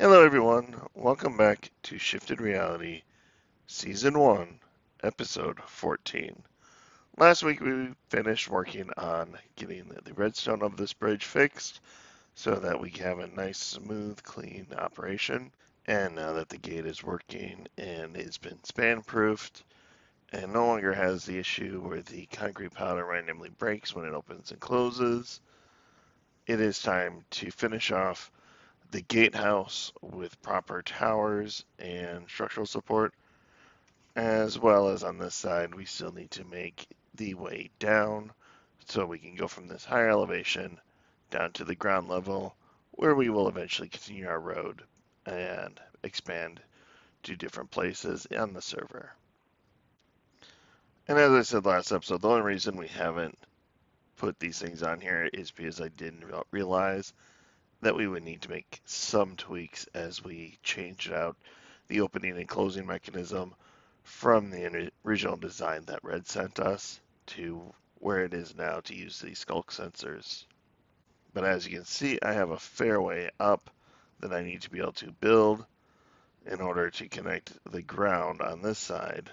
Hello, everyone. Welcome back to Shifted Reality, Season 1, Episode 14. Last week we finished working on getting the redstone of this bridge fixed so that we have a nice, smooth, clean operation. And now that the gate is working and it's been span-proofed and no longer has the issue where the concrete powder randomly breaks when it opens and closes, it is time to finish off the gatehouse with proper towers and structural support, as well as on this side, we still need to make the way down so we can go from this higher elevation down to the ground level, where we will eventually continue our road and expand to different places on the server. And as I said last episode, the only reason we haven't put these things on here is because I didn't realize that we would need to make some tweaks as we changed out the opening and closing mechanism from the original design that Red sent us to where it is now to use these skulk sensors. But as you can see, I have a fair way up that I need to be able to build in order to connect the ground on this side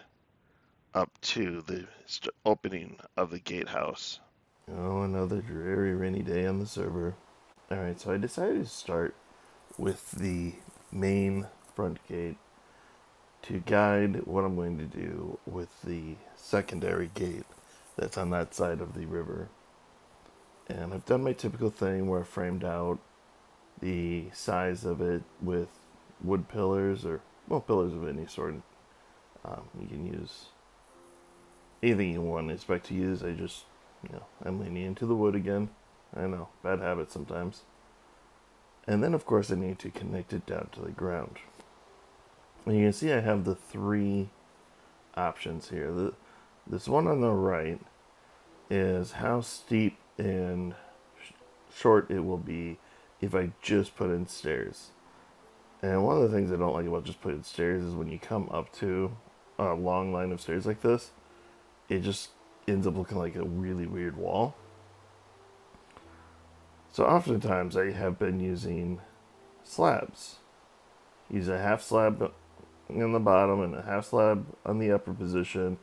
up to the opening of the gatehouse. Oh, another dreary rainy day on the server. Alright, so I decided to start with the main front gate to guide what I'm going to do with the secondary gate that's on that side of the river. And I've done my typical thing where I framed out the size of it with wood pillars or, well, pillars of any sort. You can use anything you want to expect to use. I'm leaning into the wood again. I know, bad habit sometimes. And then, of course, I need to connect it down to the ground. And you can see I have the three options here. This one on the right is how steep and short it will be if I just put in stairs. And one of the things I don't like about just putting stairs is when you come up to a long line of stairs like this, it just ends up looking like a really weird wall. So oftentimes I have been using slabs. Use a half slab on the bottom and a half slab on the upper position,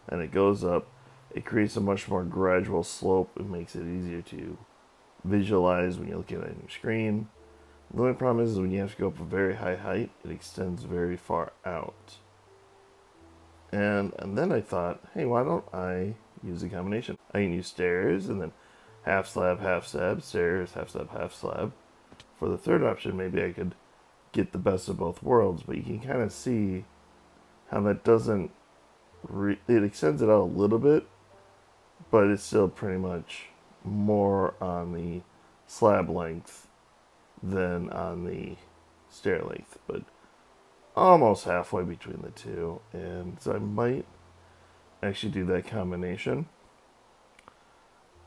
and it goes up. It creates a much more gradual slope. It makes it easier to visualize when you're looking at your screen. The only problem is when you have to go up a very high height, it extends very far out. And then I thought, hey, why don't I use a combination? I can use stairs and then half slab, stairs, half slab. For the third option, maybe I could get the best of both worlds, but you can kind of see how that doesn't, it extends it out a little bit, but it's still pretty much more on the slab length than on the stair length, but almost halfway between the two. And so I might actually do that combination.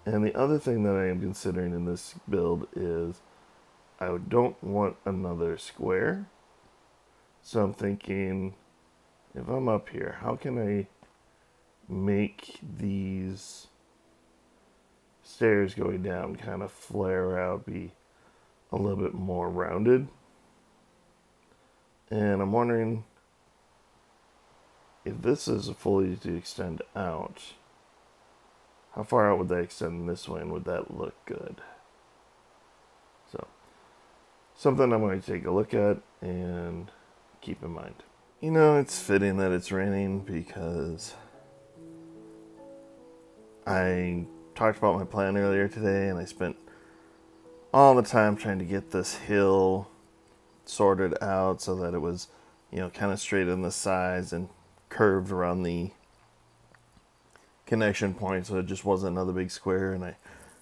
And the other thing that I am considering in this build is I don't want another square. So I'm thinking, if I'm up here, how can I make these stairs going down kind of flare out, be a little bit more rounded? And I'm wondering if this is fully to extend out, how far out would that extend this way, and would that look good? So, something I'm going to take a look at and keep in mind. You know, it's fitting that it's raining because I talked about my plan earlier today, and I spent all the time trying to get this hill sorted out so that it was, kind of straight in the sides and curved around the connection point, so it just wasn't another big square. And I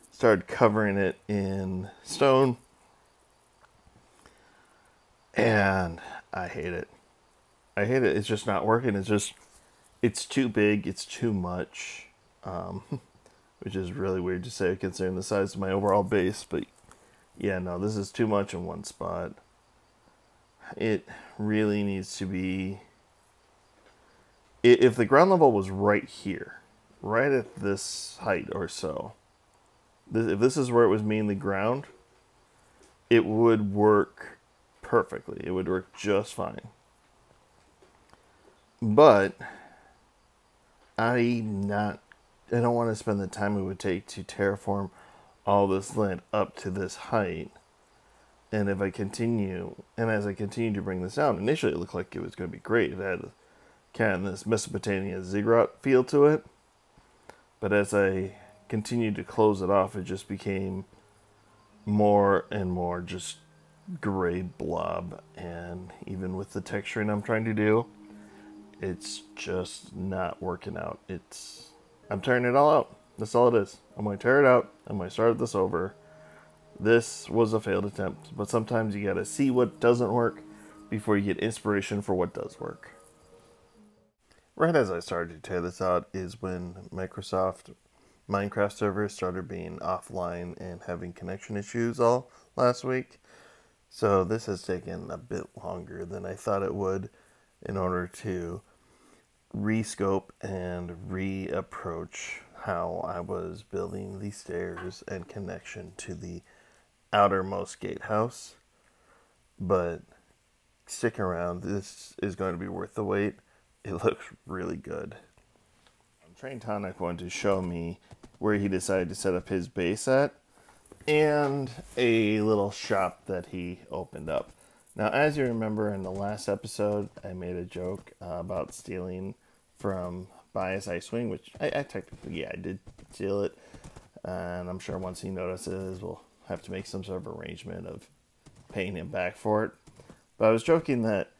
started covering it in stone, and I hate it. It's just not working. It's too big. It's too much, which is really weird to say considering the size of my overall base. But yeah, no, this is too much in one spot. It really needs to be, if the ground level was right here, right at this height or so, if this is where it was mainly ground, it would work perfectly. It would work just fine. But I don't want to spend the time it would take to terraform all this land up to this height. And if I continue, and as I continue to bring this down, initially it looked like it was going to be great. It had kind of this Mesopotamia ziggurat feel to it. But as I continued to close it off, it just became more and more just gray blob. And even with the texturing I'm trying to do, it's just not working out. I'm tearing it all out. That's all it is. I'm going to tear it out. I'm going to start this over. This was a failed attempt, but sometimes you gotta see what doesn't work before you get inspiration for what does work. Right as I started to tear this out is when Microsoft Minecraft servers started being offline and having connection issues all last week. So this has taken a bit longer than I thought it would in order to rescope and reapproach how I was building the stairs and connection to the outermost gatehouse. But stick around, this is going to be worth the wait. It looks really good. Train Tonic wanted to show me where he decided to set up his base at and a little shop that he opened up. Now, as you remember in the last episode, I made a joke about stealing from Bias Icewing, which I technically, I did steal it. And I'm sure once he notices, we'll have to make some sort of arrangement of paying him back for it. But I was joking that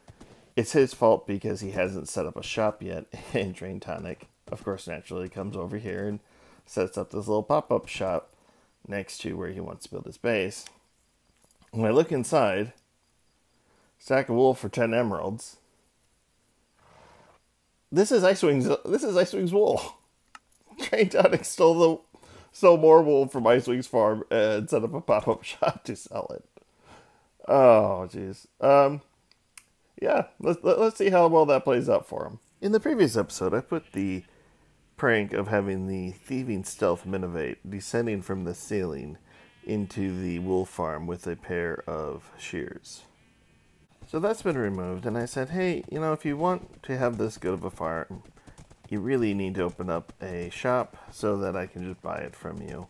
it's his fault because he hasn't set up a shop yet. And Drain Tonic, of course, naturally comes over here and sets up this little pop-up shop next to where he wants to build his base. When I look inside, stack of wool for 10 emeralds. This is Icewing's wool. Drain Tonic stole more wool from Icewing's farm and set up a pop-up shop to sell it. Oh, jeez. Yeah, let's see how well that plays out for him. In the previous episode, I put the prank of having the thieving stealth Minovate descending from the ceiling into the wool farm with a pair of shears. So that's been removed, and I said, hey, if you want to have this good of a farm, you really need to open up a shop so that I can just buy it from you.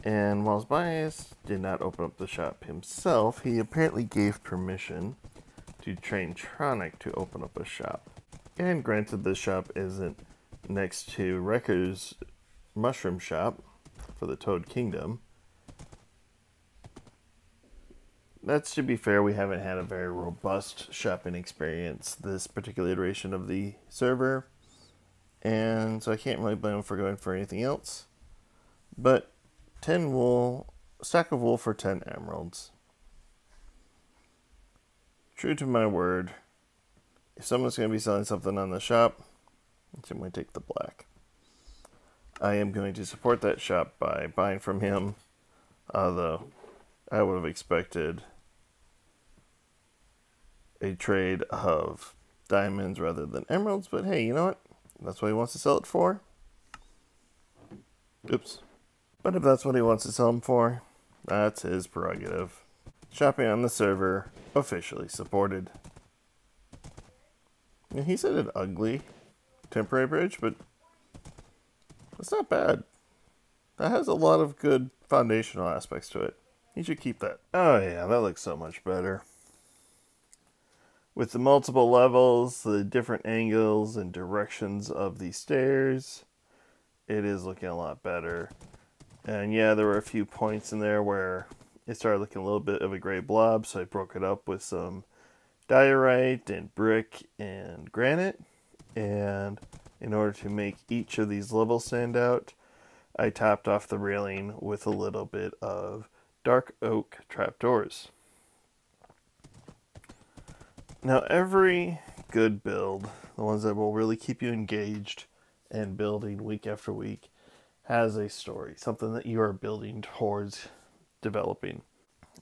And whilst Bias did not open up the shop himself, he apparently gave permission to Train Tronic to open up a shop. And granted, this shop isn't next to Wrecker's mushroom shop for the Toad Kingdom. That's, to be fair, we haven't had a very robust shopping experience this particular iteration of the server. And so I can't really blame him for going for anything else. But 10 wool, stack of wool for 10 emeralds. True to my word, if someone's going to be selling something on the shop, I'm going to take the black. I am going to support that shop by buying from him, although I would have expected a trade of diamonds rather than emeralds, but hey, you know what? That's what he wants to sell it for. Oops. But if that's what he wants to sell them for, that's his prerogative. Shopping on the server officially supported. And he said an ugly temporary bridge, but it's not bad. That has a lot of good foundational aspects to it. You should keep that. Oh yeah, that looks so much better. With the multiple levels, the different angles and directions of the stairs, it is looking a lot better. And yeah, there were a few points in there where it started looking a little bit of a gray blob, so I broke it up with some diorite and brick and granite. And in order to make each of these levels stand out, I topped off the railing with a little bit of dark oak trapdoors. Now, every good build, the ones that will really keep you engaged and building week after week, has a story, something that you are building towards developing.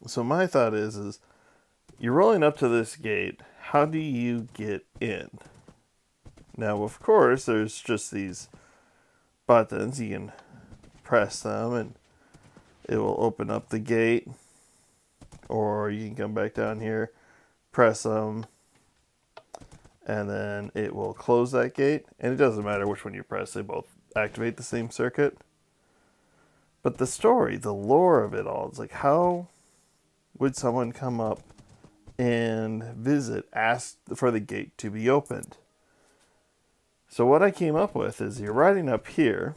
So my thought is you're rolling up to this gate, how do you get in? Now, of course, there's just these buttons, you can press them and it will open up the gate, or you can come back down here press them, and then it will close that gate. And it doesn't matter which one you press, they both activate the same circuit. But the story, the lore of it all, it's like, how would someone come up and visit, ask for the gate to be opened? So what I came up with is you're riding up here,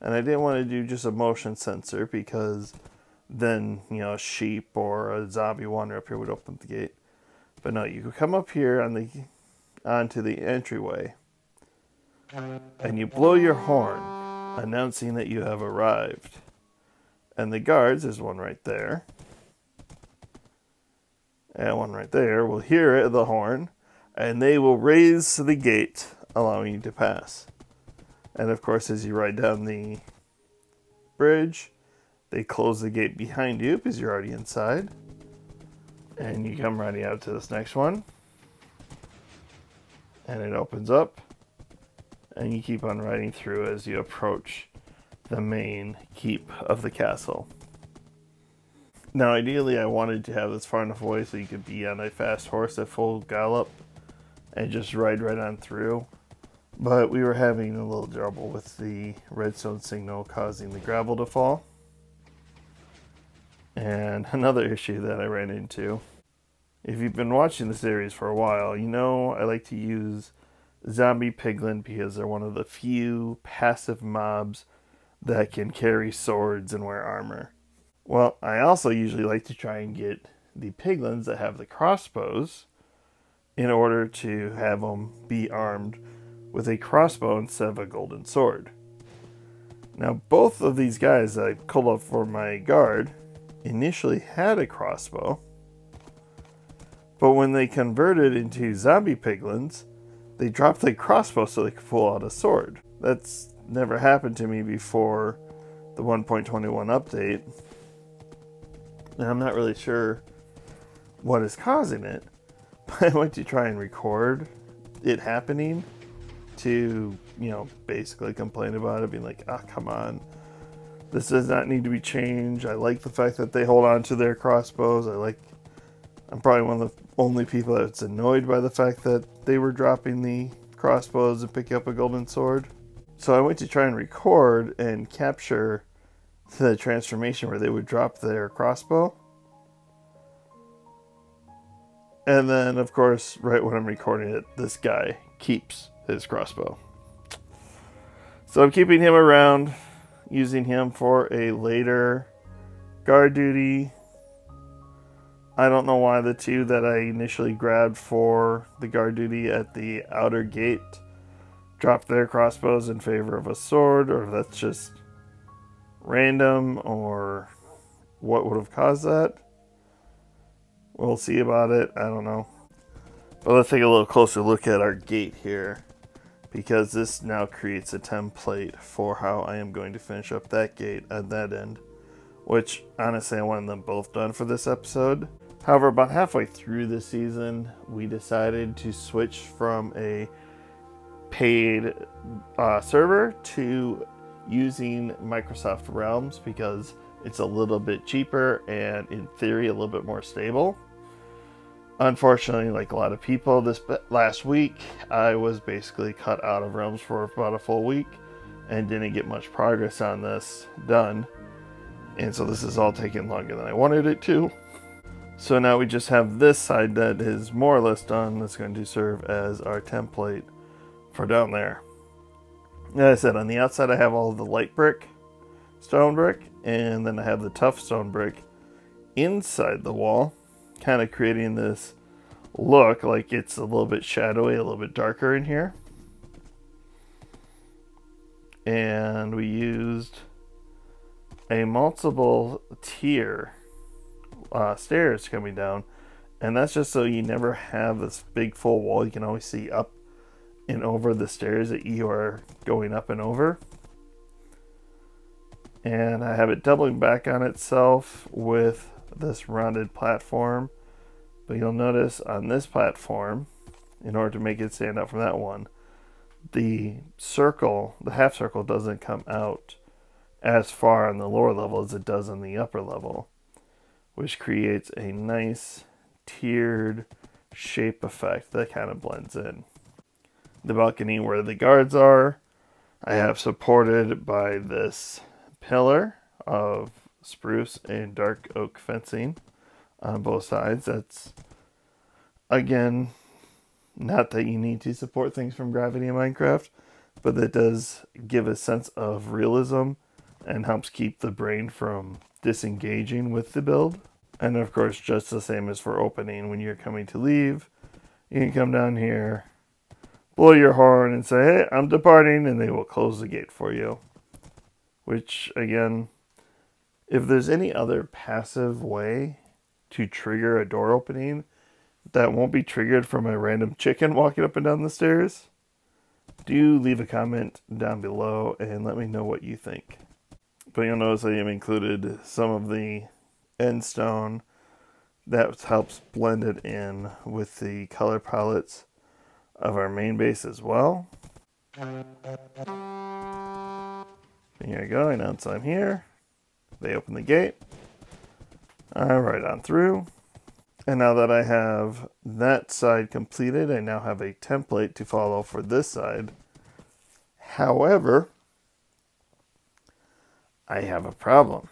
and I didn't want to do just a motion sensor because then, you know, a sheep or a zombie wander up here would open the gate. But no, you could come up here onto the entryway, and you blow your horn, announcing that you have arrived. And the guards, there's one right there, and one right there, will hear the horn, and they will raise the gate, allowing you to pass. And of course, as you ride down the bridge, they close the gate behind you because you're already inside. And you come riding out to this next one, and it opens up, and you keep on riding through as you approach the main keep of the castle. Now, ideally, I wanted to have this far enough away so you could be on a fast horse at full gallop and just ride right on through. But we were having a little trouble with the redstone signal causing the gravel to fall. And another issue that I ran into, if you've been watching the series for a while, you know I like to use zombie piglin because they're one of the few passive mobs that can carry swords and wear armor. Well, I also usually like to try and get the piglins that have the crossbows in order to have them be armed with a crossbow instead of a golden sword. Now, both of these guys that I called up for my guard initially had a crossbow, but when they converted into zombie piglins, they dropped the crossbow so they could pull out a sword. That's never happened to me before the 1.21 update, and I'm not really sure what is causing it, but I went to try and record it happening to, you know, basically complain about it, being like, ah, come on, this does not need to be changed. I like the fact that they hold on to their crossbows. I'm probably one of the only people that's annoyed by the fact that they were dropping the crossbows and picking up a golden sword. So I went to try and record and capture the transformation where they would drop their crossbow. And then, of course, right when I'm recording it, this guy keeps his crossbow. So I'm keeping him around, using him for a later guard duty. I don't know why the two that I initially grabbed for the guard duty at the outer gate dropped their crossbows in favor of a sword, or if that's just random, or what would have caused that. We'll see about it. I don't know. But let's take a little closer look at our gate here, because this now creates a template for how I am going to finish up that gate at that end, which honestly I wanted them both done for this episode. However, about halfway through the season, we decided to switch from a paid server to using Microsoft Realms because it's a little bit cheaper and in theory a little bit more stable. Unfortunately, like a lot of people, this last week I was basically cut out of Realms for about a full week and didn't get much progress on this done, and so this is all taking longer than I wanted it to. So now we just have this side that is more or less done. That's going to serve as our template for down there. As I said, on the outside I have all of the light brick, stone brick, and then I have the tough stone brick inside the wall, kind of creating this look like it's a little bit shadowy, a little bit darker in here. And we used a multiple tier stairs coming down, and that's just so you never have this big full wall. You can always see up and over the stairs that you are going up and over. And I have it doubling back on itself with this rounded platform, but you'll notice on this platform, in order to make it stand out from that one, the circle, the half circle, doesn't come out as far on the lower level as it does on the upper level, which creates a nice tiered shape effect that kind of blends in. The balcony where the guards are, I have supported by this pillar of spruce and dark oak fencing on both sides. That's, again, not that you need to support things from gravity in Minecraft, but that does give a sense of realism and helps keep the brain from disengaging with the build. And of course, just the same as for opening, when you're coming to leave, you can come down here, blow your horn and say, hey, I'm departing, and they will close the gate for you. Which, again, if there's any other passive way to trigger a door opening that won't be triggered from a random chicken walking up and down the stairs, do leave a comment down below and let me know what you think. But you'll notice I have included some of the end stone that helps blend it in with the color palettes of our main base as well. Here I go, I announce I'm here. They open the gate. I ride on through. And now that I have that side completed, I now have a template to follow for this side. However, I have a problem.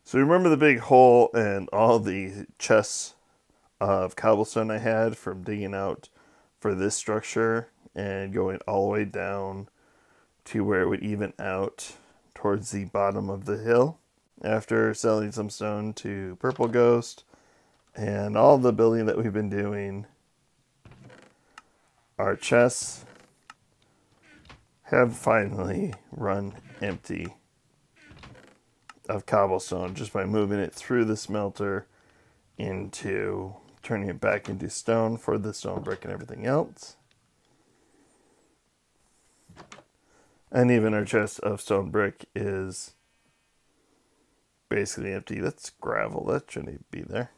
So remember the big hole and all the chests of cobblestone I had from digging out for this structure and going all the way down to where it would even out towards the bottom of the hill? After selling some stone to Purple Ghost and all the building that we've been doing, our chests have finally run empty of cobblestone just by moving it through the smelter into turning it back into stone for the stone brick and everything else. And even our chest of stone brick is basically empty. That's gravel. That shouldn't be there.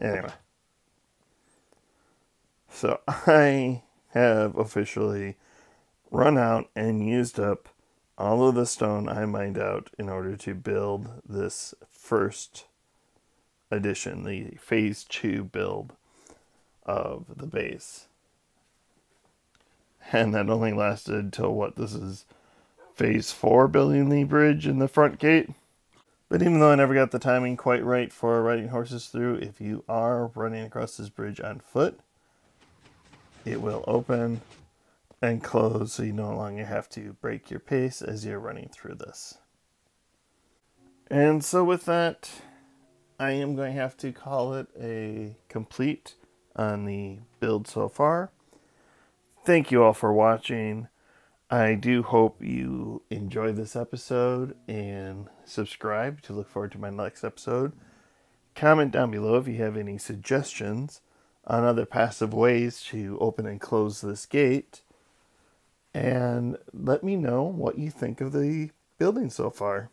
Anyway. So I have officially run out and used up all of the stone I mined out in order to build this first edition, the phase 2 build of the base. And that only lasted till what? This is phase 4, building the bridge and the front gate. But even though I never got the timing quite right for riding horses through, if you are running across this bridge on foot, it will open and close so you no longer have to break your pace as you're running through this. And so with that, I am going to have to call it a complete on the build so far. Thank you all for watching. I do hope you enjoy this episode and subscribe to look forward to my next episode. Comment down below if you have any suggestions on other passive ways to open and close this gate. And let me know what you think of the building so far.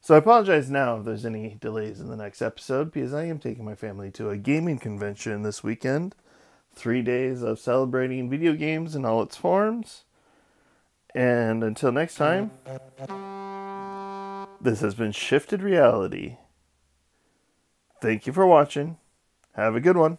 So I apologize now if there's any delays in the next episode, because I am taking my family to a gaming convention this weekend. 3 days of celebrating video games in all its forms. And until next time, this has been Shifted Reality. Thank you for watching. Have a good one.